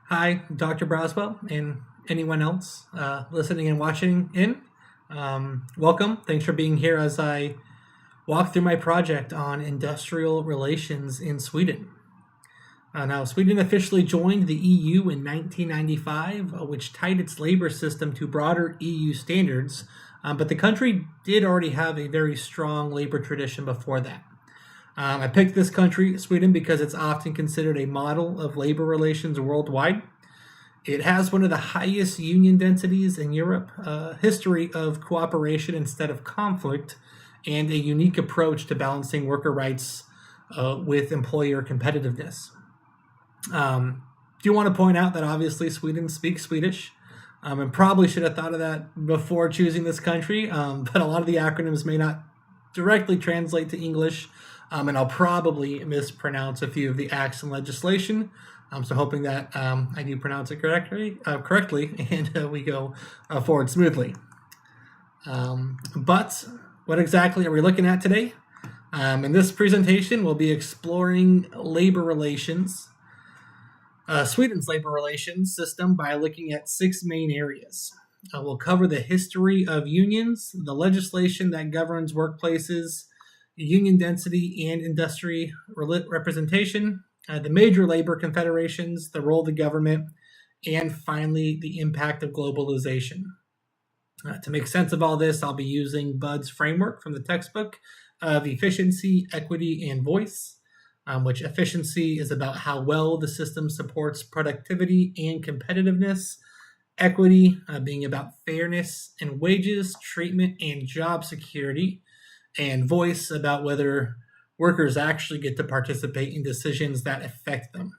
Hi, Dr. Braswell, and anyone else listening and watching in. Welcome. Thanks for being here as I walk through my project on industrial relations in Sweden. Now, Sweden officially joined the EU in 1995, which tied its labor system to broader EU standards, but the country did already have a very strong labor tradition before that. I picked this country, Sweden, because it's often considered a model of labor relations worldwide. It has one of the highest union densities in Europe, a history of cooperation instead of conflict, and a unique approach to balancing worker rights with employer competitiveness. Do want to point out that obviously Sweden speaks Swedish, and probably should have thought of that before choosing this country, but a lot of the acronyms may not directly translate to English, and I'll probably mispronounce a few of the acts and legislation. So hoping that I do pronounce it correctly, and we go forward smoothly. But what exactly are we looking at today? In this presentation, we'll be exploring labor relations, Sweden's labor relations system by looking at 6 main areas. We'll cover the history of unions, the legislation that governs workplaces, union density and industry representation, the major labor confederations, the role of the government, and finally, the impact of globalization. To make sense of all this, I'll be using Budd's framework from the textbook of efficiency, equity, and voice, which efficiency is about how well the system supports productivity and competitiveness, equity being about fairness and wages, treatment, and job security, and voice about whether workers actually get to participate in decisions that affect them.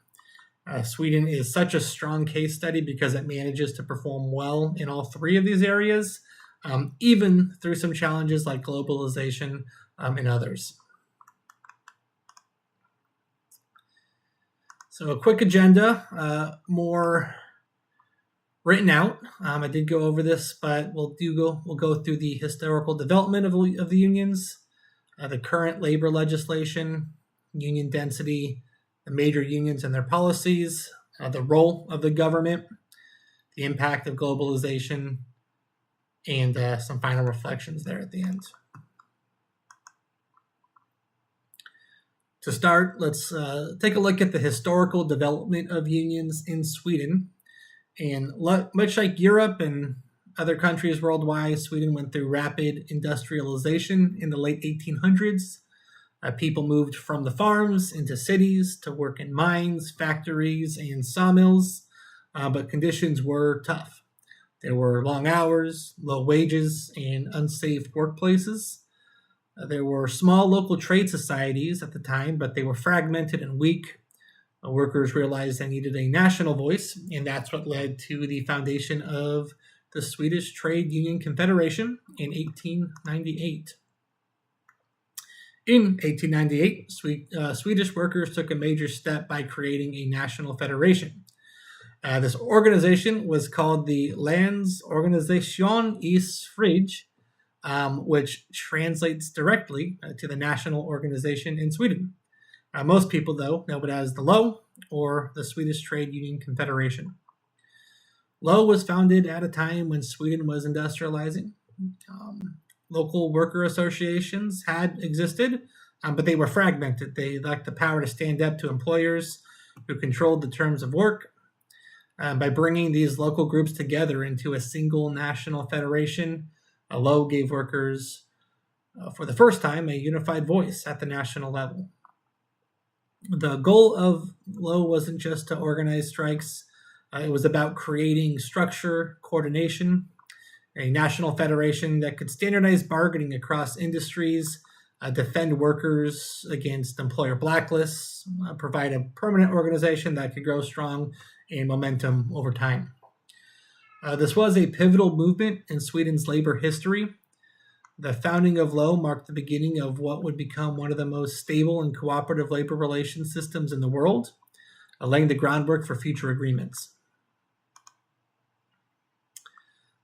Sweden is such a strong case study because it manages to perform well in all 3 of these areas, even through some challenges like globalization and others. So a quick agenda, more written out. I did go over this, but we'll go through the historical development of the unions, the current labor legislation, union density, the major unions and their policies, the role of the government, the impact of globalization, and some final reflections there at the end. To start, let's take a look at the historical development of unions in Sweden. And much like Europe and other countries worldwide, Sweden went through rapid industrialization in the late 1800s. People moved from the farms into cities to work in mines, factories, and sawmills, but conditions were tough. There were long hours, low wages, and unsafe workplaces. There were small local trade societies at the time, but they were fragmented and weak. Workers realized they needed a national voice, and that's what led to the foundation of the Swedish Trade Union Confederation in 1898. In 1898, Swedish workers took a major step by creating a national federation. This organization was called the Landsorganisation i Sverige, which translates directly to the national organization in Sweden. Most people, though, know it as the LO, or the Swedish Trade Union Confederation. LO was founded at a time when Sweden was industrializing. Local worker associations had existed, but they were fragmented. They lacked the power to stand up to employers who controlled the terms of work. By bringing these local groups together into a single national federation, LO gave workers, for the first time, a unified voice at the national level. The goal of LO wasn't just to organize strikes. It was about creating structure, coordination, a national federation that could standardize bargaining across industries, defend workers against employer blacklists, provide a permanent organization that could grow strong and momentum over time. This was a pivotal movement in Sweden's labor history. The founding of LO marked the beginning of what would become one of the most stable and cooperative labor relations systems in the world, laying the groundwork for future agreements.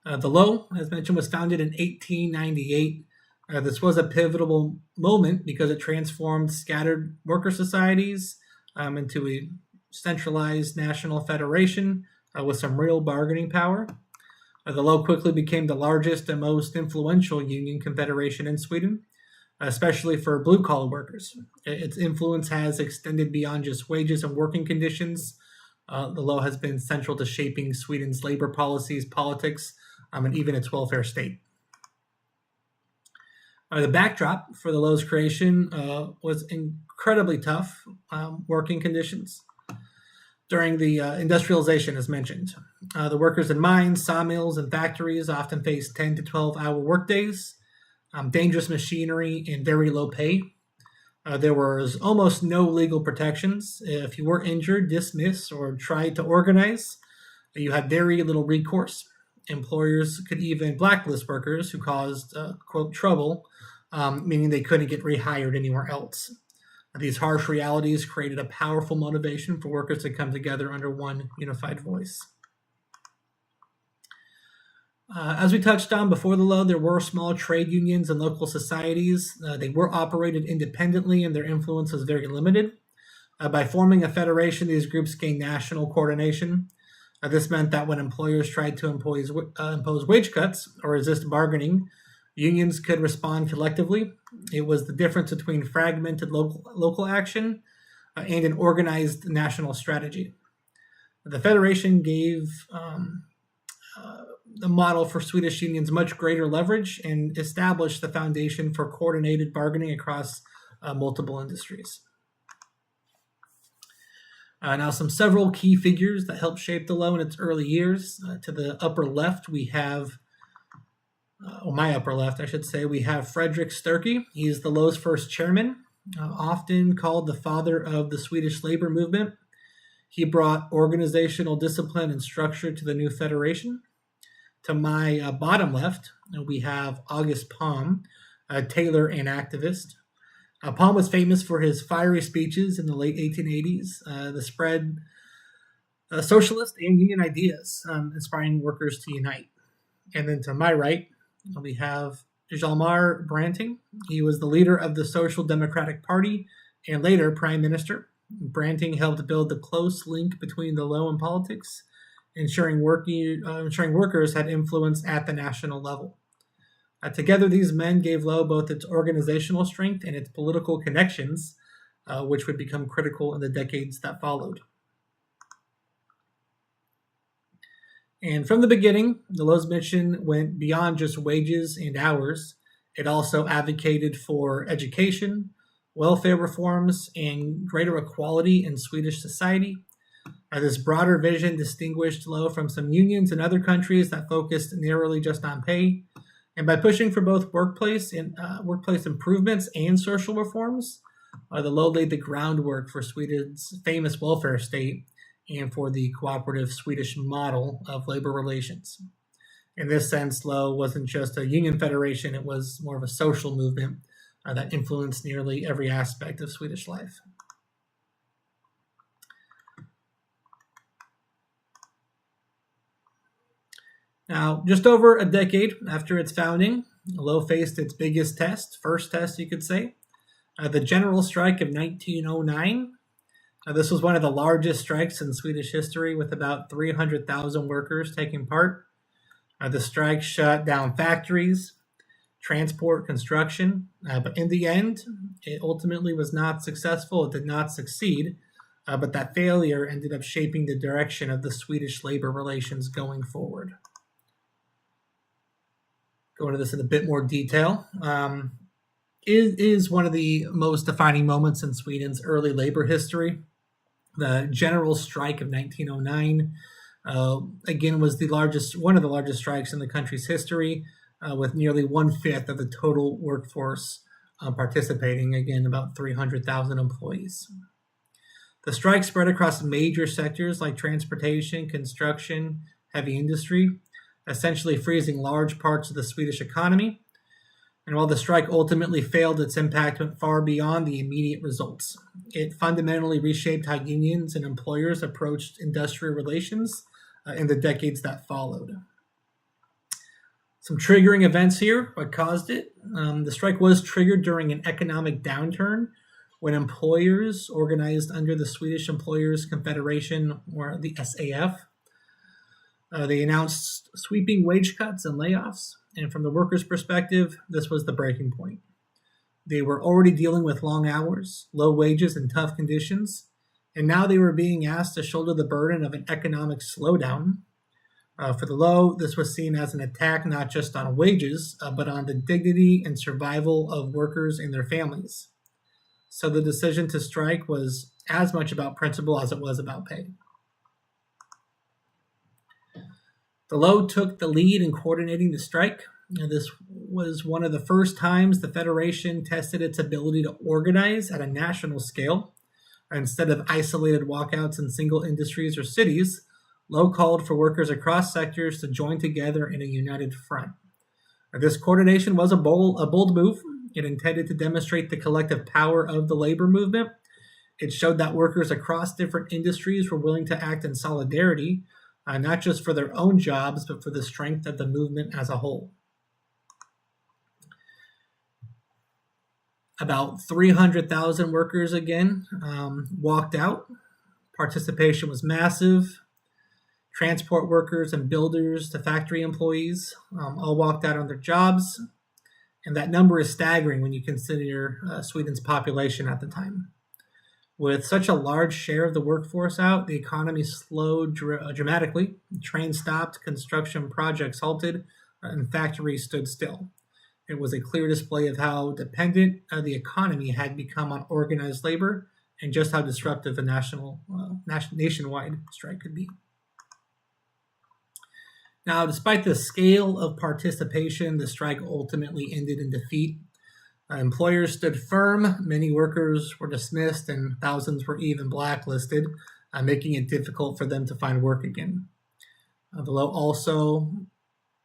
The LO, as mentioned, was founded in 1898. This was a pivotal moment because it transformed scattered worker societies into a centralized national federation with some real bargaining power. The Low quickly became the largest and most influential union confederation in Sweden, especially for blue-collar workers. Its influence has extended beyond just wages and working conditions. The Low has been central to shaping Sweden's labor policies, politics, and even its welfare state. The backdrop for the Low's creation was incredibly tough working conditions. During the industrialization, as mentioned, the workers in mines, sawmills, and factories often faced 10 to 12-hour workdays, dangerous machinery, and very low pay. There was almost no legal protections. If you were injured, dismissed, or tried to organize, you had very little recourse. Employers could even blacklist workers who caused, quote, trouble, meaning they couldn't get rehired anywhere else. These harsh realities created a powerful motivation for workers to come together under one unified voice. As we touched on before the Low, there were small trade unions and local societies. They were operated independently and their influence was very limited. By forming a federation, these groups gained national coordination. This meant that when employers tried to impose wage cuts or resist bargaining, unions could respond collectively. It was the difference between fragmented local action and an organized national strategy. The federation gave the model for Swedish unions much greater leverage and established the foundation for coordinated bargaining across multiple industries. Now, several key figures that helped shape the Low in its early years. To the upper left, we have my upper left, I should say, we have Fredrik Sturkey. He is the Low's first chairman, often called the father of the Swedish labor movement. He brought organizational discipline and structure to the new federation. To my bottom left, we have August Palm, a tailor and activist. Palm was famous for his fiery speeches in the late 1880s that spread socialist and union ideas, inspiring workers to unite. And then to my right, we have Hjalmar Branting. He was the leader of the Social Democratic Party and later prime minister. Branting helped build the close link between the Low and politics, ensuring workers had influence at the national level. Together, these men gave Low both its organizational strength and its political connections, which would become critical in the decades that followed. And from the beginning, the Low's mission went beyond just wages and hours. It also advocated for education, welfare reforms, and greater equality in Swedish society. This broader vision distinguished Low from some unions in other countries that focused narrowly just on pay. And by pushing for both workplace improvements and social reforms, the Low laid the groundwork for Sweden's famous welfare state and for the cooperative Swedish model of labor relations. In this sense, Low wasn't just a union federation, it was more of a social movement that influenced nearly every aspect of Swedish life. Now, just over a decade after its founding, Low faced its biggest first test, you could say, the general strike of 1909. This was one of the largest strikes in Swedish history, with about 300,000 workers taking part. The strike shut down factories, transport, construction, but in the end, it ultimately was not successful. It did not succeed, but that failure ended up shaping the direction of the Swedish labor relations going forward. Go into this in a bit more detail. It is one of the most defining moments in Sweden's early labor history. The general strike of 1909, again, was one of the largest strikes in the country's history, with nearly 1/5 of the total workforce participating, again, about 300,000 employees. The strike spread across major sectors like transportation, construction, heavy industry, essentially freezing large parts of the Swedish economy. And while the strike ultimately failed, its impact went far beyond the immediate results. It fundamentally reshaped how unions and employers approached industrial relations in the decades that followed. Some triggering events here, what caused it. The strike was triggered during an economic downturn when employers organized under the Swedish Employers Confederation, or the SAF, they announced sweeping wage cuts and layoffs. And from the workers' perspective, this was the breaking point. They were already dealing with long hours, low wages, and tough conditions. And now they were being asked to shoulder the burden of an economic slowdown. For the low, this was seen as an attack not just on wages, but on the dignity and survival of workers and their families. So the decision to strike was as much about principle as it was about pay. The low took the lead in coordinating the strike. This was one of the first times the Federation tested its ability to organize at a national scale. Instead of isolated walkouts in single industries or cities, Low called for workers across sectors to join together in a united front. This coordination was a bold move. It intended to demonstrate the collective power of the labor movement. It showed that workers across different industries were willing to act in solidarity, not just for their own jobs, but for the strength of the movement as a whole. About 300,000 workers again walked out. Participation was massive. Transport workers and builders to factory employees all walked out on their jobs. And that number is staggering when you consider Sweden's population at the time. With such a large share of the workforce out, the economy slowed dramatically. Trains stopped, construction projects halted, and factories stood still. It was a clear display of how dependent the economy had become on organized labor and just how disruptive a nationwide strike could be. Now, despite the scale of participation, the strike ultimately ended in defeat. Employers stood firm, many workers were dismissed, and thousands were even blacklisted, making it difficult for them to find work again. The Low also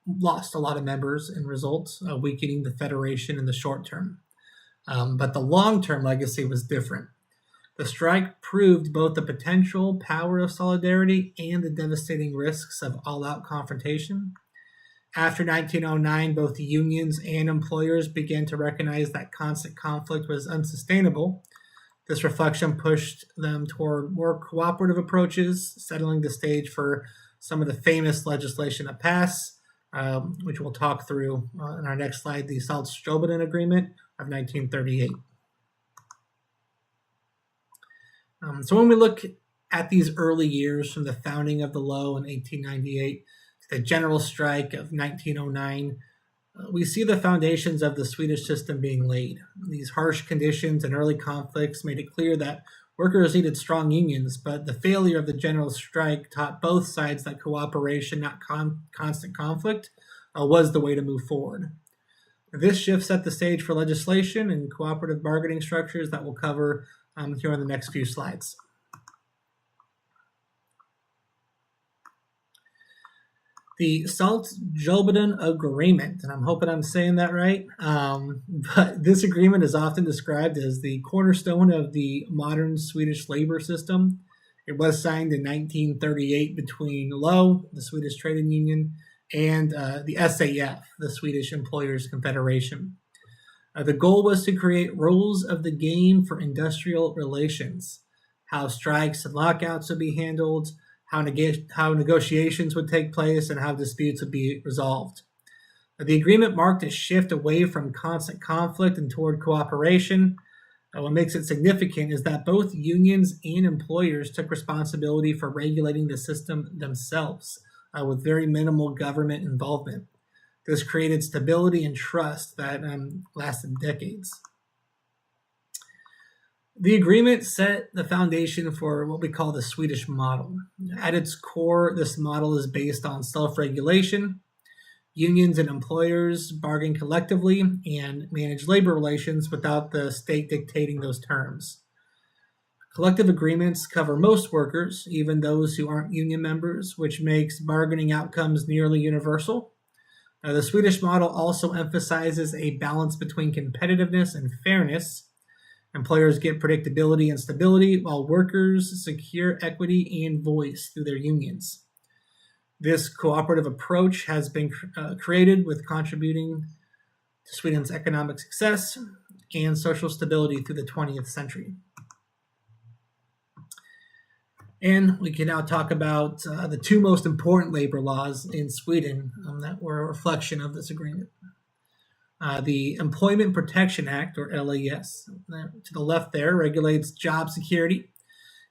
lost a lot of members in results, weakening the Federation in the short term. But the long-term legacy was different. The strike proved both the potential power of solidarity and the devastating risks of all-out confrontation. After 1909, both the unions and employers began to recognize that constant conflict was unsustainable. This reflection pushed them toward more cooperative approaches, settling the stage for some of the famous legislation to pass, which we'll talk through in our next slide, the Submittal Agreement of 1938. So when we look at these early years from the founding of the Low in 1898 to the general strike of 1909, we see the foundations of the Swedish system being laid. These harsh conditions and early conflicts made it clear that workers needed strong unions, but the failure of the general strike taught both sides that cooperation, not constant conflict, was the way to move forward. This shift set the stage for legislation and cooperative bargaining structures that we'll cover here on the next few slides. The Submittal Agreement, and I'm hoping I'm saying that right, but this agreement is often described as the cornerstone of the modern Swedish labor system. It was signed in 1938 between Low, the Swedish Trade Union, and the SAF, the Swedish Employers Confederation. The goal was to create rules of the game for industrial relations, how strikes and lockouts would be handled, how negotiations would take place, and how disputes would be resolved. The agreement marked a shift away from constant conflict and toward cooperation. What makes it significant is that both unions and employers took responsibility for regulating the system themselves, with very minimal government involvement. This created stability and trust that lasted decades. The agreement set the foundation for what we call the Swedish model. At its core, this model is based on self-regulation. Unions and employers bargain collectively and manage labor relations without the state dictating those terms. Collective agreements cover most workers, even those who aren't union members, which makes bargaining outcomes nearly universal. The Swedish model also emphasizes a balance between competitiveness and fairness. Employers get predictability and stability, while workers secure equity and voice through their unions. This cooperative approach has been created with contributing to Sweden's economic success, and social stability through the 20th century. And we can now talk about the two most important labor laws in Sweden that were a reflection of this agreement. The Employment Protection Act, or LAS, to the left there, regulates job security.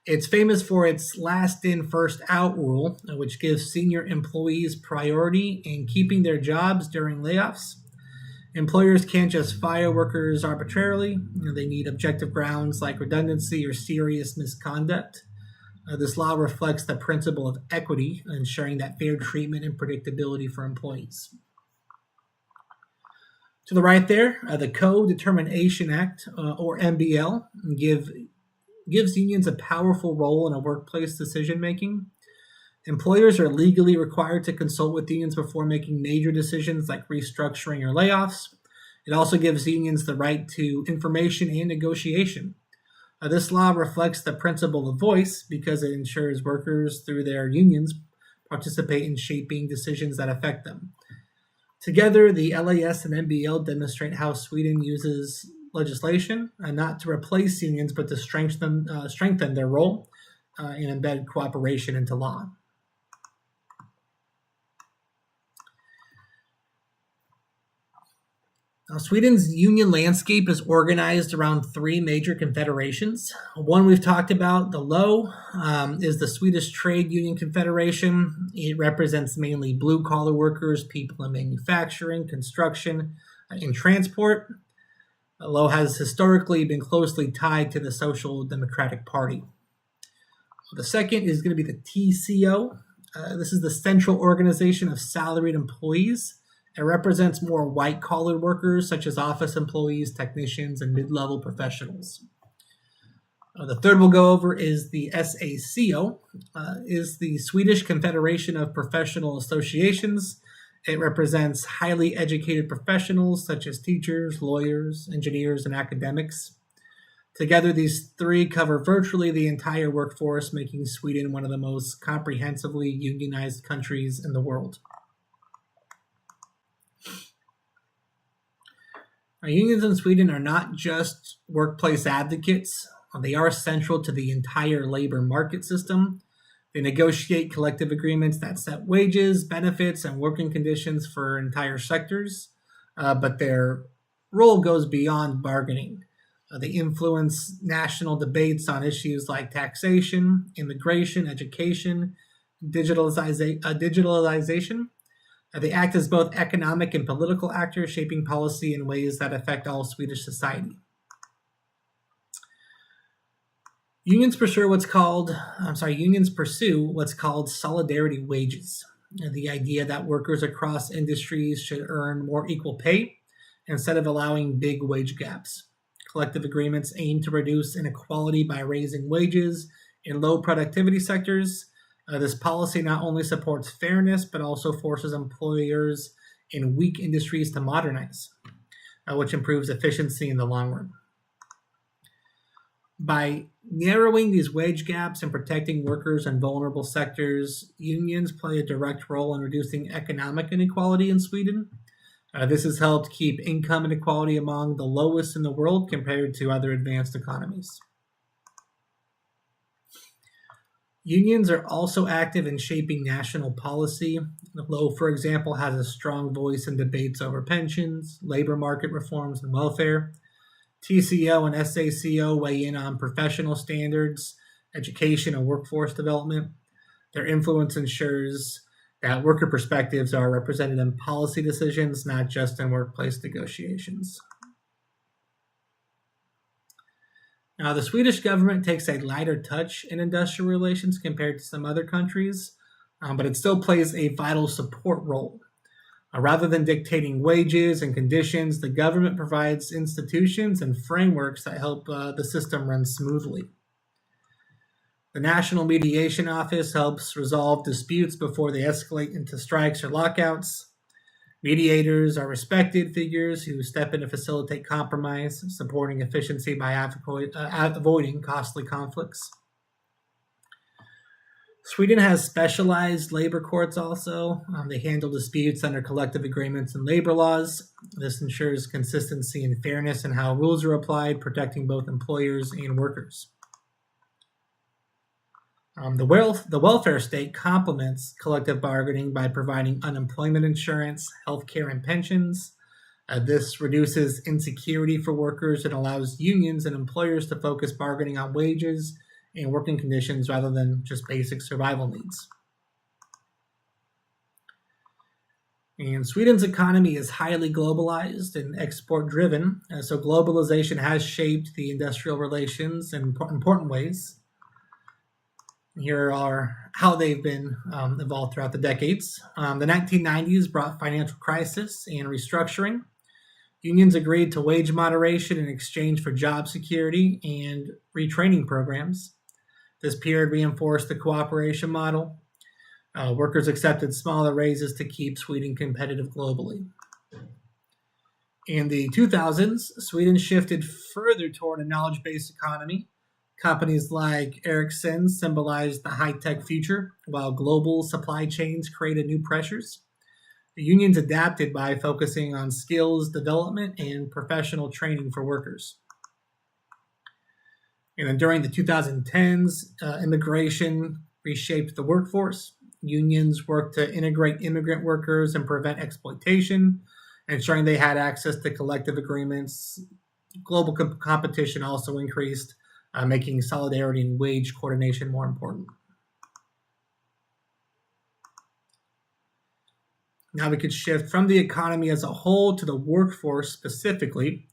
It's famous for its last in, first out rule, which gives senior employees priority in keeping their jobs during layoffs. Employers can't just fire workers arbitrarily. They need objective grounds like redundancy or serious misconduct. This law reflects the principle of equity, ensuring that fair treatment and predictability for employees. To the right there, the Co-Determination Act, or MBL, gives unions a powerful role in a workplace decision-making. Employers are legally required to consult with unions before making major decisions like restructuring or layoffs. It also gives unions the right to information and negotiation. This law reflects the principle of voice because it ensures workers, through their unions, participate in shaping decisions that affect them. Together, the LAS and MBL demonstrate how Sweden uses legislation, not to replace unions, but to strengthen their role and embed cooperation into law. Now, Sweden's union landscape is organized around three major confederations. One we've talked about, the LO, is the Swedish Trade Union Confederation. It represents mainly blue-collar workers, people in manufacturing, construction, and transport. LO has historically been closely tied to the Social Democratic Party. The second is going to be the TCO. This is the Central Organization of Salaried Employees. It represents more white-collar workers, such as office employees, technicians, and mid-level professionals. The third we'll go over is the SACO, is the Swedish Confederation of Professional Associations. It represents highly educated professionals, such as teachers, lawyers, engineers, and academics. Together, these three cover virtually the entire workforce, making Sweden one of the most comprehensively unionized countries in the world. Our unions in Sweden are not just workplace advocates. They are central to the entire labor market system. They negotiate collective agreements that set wages, benefits, and working conditions for entire sectors, but their role goes beyond bargaining. They influence national debates on issues like taxation, immigration, education, digitalization. They act as both economic and political actors, shaping policy in ways that affect all Swedish society. Unions pursue what's called solidarity wages. The idea that workers across industries should earn more equal pay instead of allowing big wage gaps. Collective agreements aim to reduce inequality by raising wages in low productivity sectors. This policy not only supports fairness, but also forces employers in weak industries to modernize, which improves efficiency in the long run. By narrowing these wage gaps and protecting workers in vulnerable sectors, unions play a direct role in reducing economic inequality in Sweden. This has helped keep income inequality among the lowest in the world compared to other advanced economies. Unions are also active in shaping national policy. The LO, for example, has a strong voice in debates over pensions, labor market reforms, and welfare. TCO and SACO weigh in on professional standards, education, and workforce development. Their influence ensures that worker perspectives are represented in policy decisions, not just in workplace negotiations. Now, the Swedish government takes a lighter touch in industrial relations compared to some other countries, but it still plays a vital support role. Rather than dictating wages and conditions, the government provides institutions and frameworks that help the system run smoothly. The National Mediation Office helps resolve disputes before they escalate into strikes or lockouts. Mediators are respected figures who step in to facilitate compromise, supporting efficiency by avoiding costly conflicts. Sweden has specialized labor courts also. They handle disputes under collective agreements and labor laws. This ensures consistency and fairness in how rules are applied, protecting both employers and workers. The welfare state complements collective bargaining by providing unemployment insurance, health care, and pensions. This reduces insecurity for workers and allows unions and employers to focus bargaining on wages and working conditions rather than just basic survival needs. And Sweden's economy is highly globalized and export-driven, so globalization has shaped the industrial relations in important ways. Here are how they've been evolved throughout the decades. The 1990s brought financial crisis and restructuring. Unions agreed to wage moderation in exchange for job security and retraining programs. This period reinforced the cooperation model. Workers accepted smaller raises to keep Sweden competitive globally. In the 2000s, Sweden shifted further toward a knowledge-based economy. Companies like Ericsson symbolized the high-tech future, while global supply chains created new pressures. The unions adapted by focusing on skills development and professional training for workers. And then during the 2010s, immigration reshaped the workforce. Unions worked to integrate immigrant workers and prevent exploitation, ensuring they had access to collective agreements. Global competition also increased, making solidarity and wage coordination more important. Now we could shift from the economy as a whole to the workforce specifically.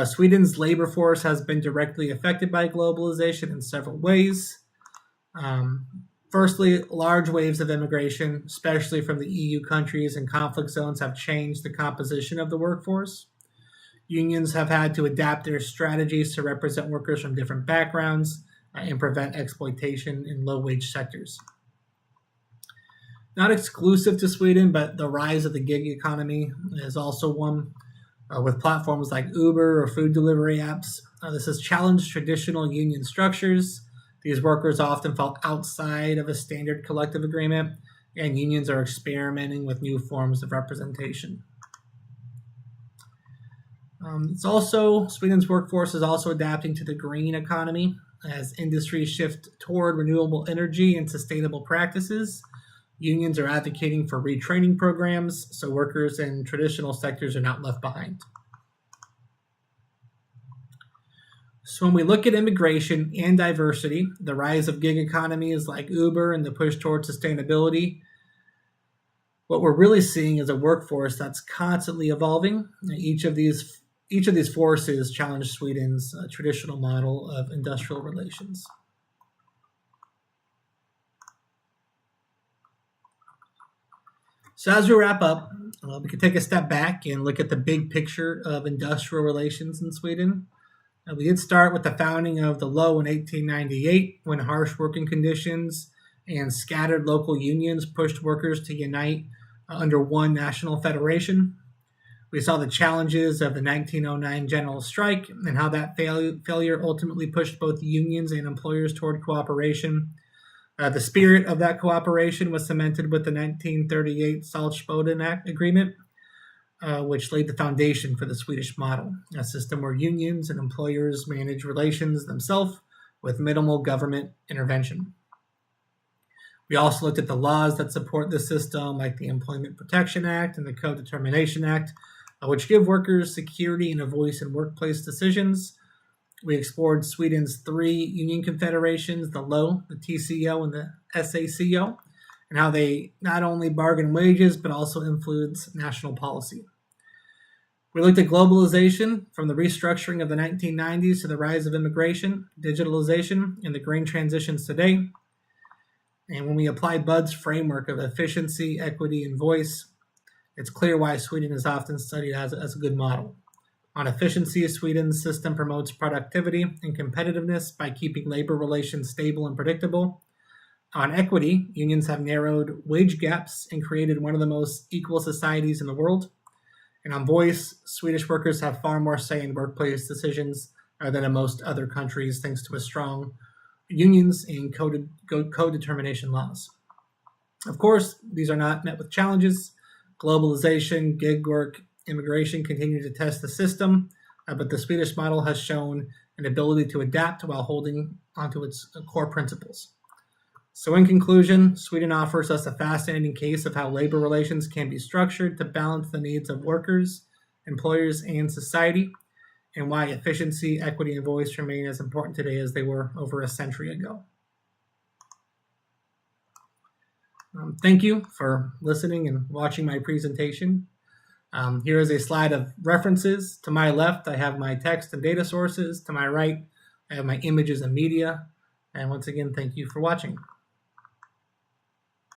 Sweden's labor force has been directly affected by globalization in several ways. Firstly, large waves of immigration, especially from the EU countries and conflict zones, have changed the composition of the workforce. Unions have had to adapt their strategies to represent workers from different backgrounds and prevent exploitation in low-wage sectors. Not exclusive to Sweden, but the rise of the gig economy is also one with platforms like Uber or food delivery apps. This has challenged traditional union structures. These workers often fall outside of a standard collective agreement, and unions are experimenting with new forms of representation. Sweden's workforce is also adapting to the green economy as industries shift toward renewable energy and sustainable practices. Unions are advocating for retraining programs so workers in traditional sectors are not left behind. So when we look at immigration and diversity, the rise of gig economies like Uber and the push toward sustainability, what we're really seeing is a workforce that's constantly evolving. Each of these forces challenge Sweden's traditional model of industrial relations. So as we wrap up, we can take a step back and look at the big picture of industrial relations in Sweden. We did start with the founding of the LO in 1898, when harsh working conditions and scattered local unions pushed workers to unite under one national federation. We saw the challenges of the 1909 general strike and how that failure ultimately pushed both unions and employers toward cooperation. The spirit of that cooperation was cemented with the 1938 Saltsjöbaden Agreement, which laid the foundation for the Swedish model, a system where unions and employers manage relations themselves with minimal government intervention. We also looked at the laws that support this system, like the Employment Protection Act and the Co-Determination Act, which give workers security and a voice in workplace decisions. We explored Sweden's three union confederations, the LO, the TCO, and the SACO, and how they not only bargain wages, but also influence national policy. We looked at globalization, from the restructuring of the 1990s to the rise of immigration, digitalization, and the green transitions today. And when we apply Budd's framework of efficiency, equity, and voice, it's clear why Sweden is often studied as a good model. On efficiency, Sweden's system promotes productivity and competitiveness by keeping labor relations stable and predictable. On equity, unions have narrowed wage gaps and created one of the most equal societies in the world. And on voice, Swedish workers have far more say in workplace decisions than in most other countries, thanks to a strong unions and co-determination laws. Of course, these are not met with challenges. Globalization, gig work, immigration continue to test the system, but the Swedish model has shown an ability to adapt while holding onto its core principles. So in conclusion, Sweden offers us a fascinating case of how labor relations can be structured to balance the needs of workers, employers, and society, and why efficiency, equity, and voice remain as important today as they were over a century ago. Thank you for listening and watching my presentation. Here is a slide of references. To my left, I have my text and data sources. To my right, I have my images and media. And once again, thank you for watching.